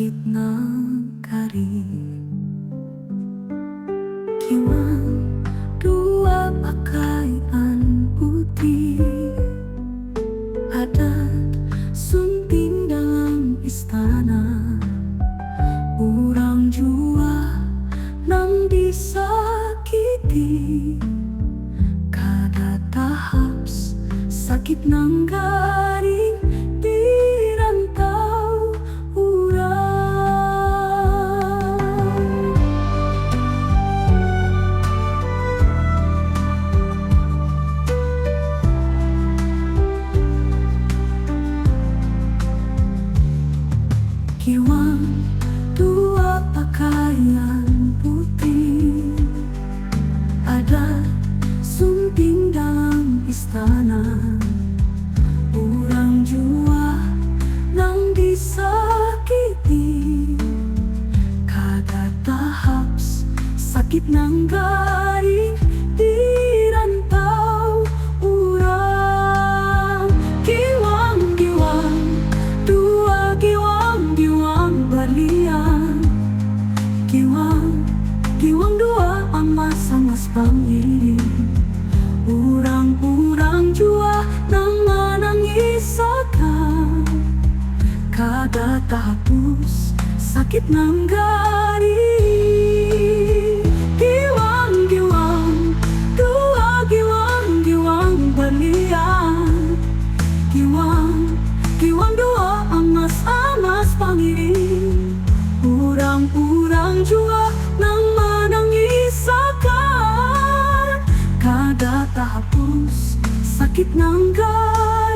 sakit ng kari. Kiwang dua pakaian putih, adat sunting dalam istana. Urang jua nang disakiti, kada tahap sakit nang garing dirantau urang. Kiwang dua pakaian putih, adat sunting dalam istana. Urang jua nang disakiti, kada tahap sakit nang garing dirantau urang. Giwang, giwang, dua giwang, giwang balian. Giwang, giwang dua amas-amas pangiling. Urang-urang jua nang manangis akan, kada tahapus sakit nang garing. Giwang, giwang, dua giwang, giwang balian. Giwang, giwang dua amas-amas pangiling. Urang-urang jua nang manangis akan, kada tahapus sakit nang garing.